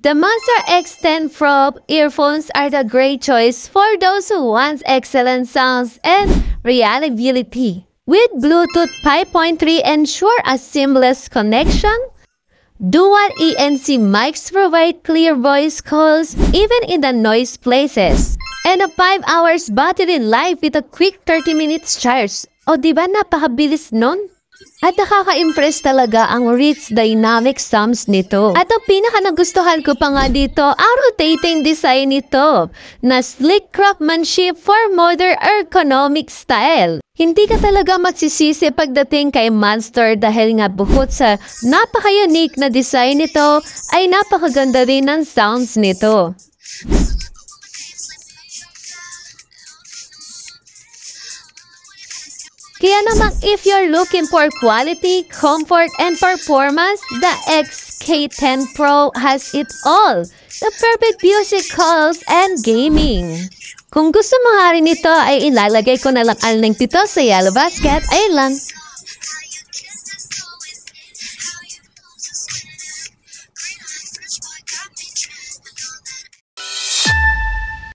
The Monster X10 Pro earphones are the great choice for those who want excellent sounds and reliability. With Bluetooth 5.3 ensure a seamless connection. Dual ENC mics provide clear voice calls even in the noise places. And a 5 hours battery life with a quick 30 minutes charge. O diba napakabilis nun? At nakaka-impress talaga ang rich dynamic sounds nito. At ang pinaka nagustuhan ko pa nga dito, ang rotating design nito na sleek craftsmanship for modern ergonomic style. Hindi ka talaga magsisisi pagdating kay Monster dahil nga bukod sa napaka-unique na design nito, ay napakaganda rin ng sounds nito. Kaya naman, if you're looking for quality, comfort, and performance, the XK10 Pro has it all. The perfect music calls and gaming. Kung gusto mo nga rin ito, ay ilalagay ko na lang ang link dito sa Yellow Basket. Ayun lang.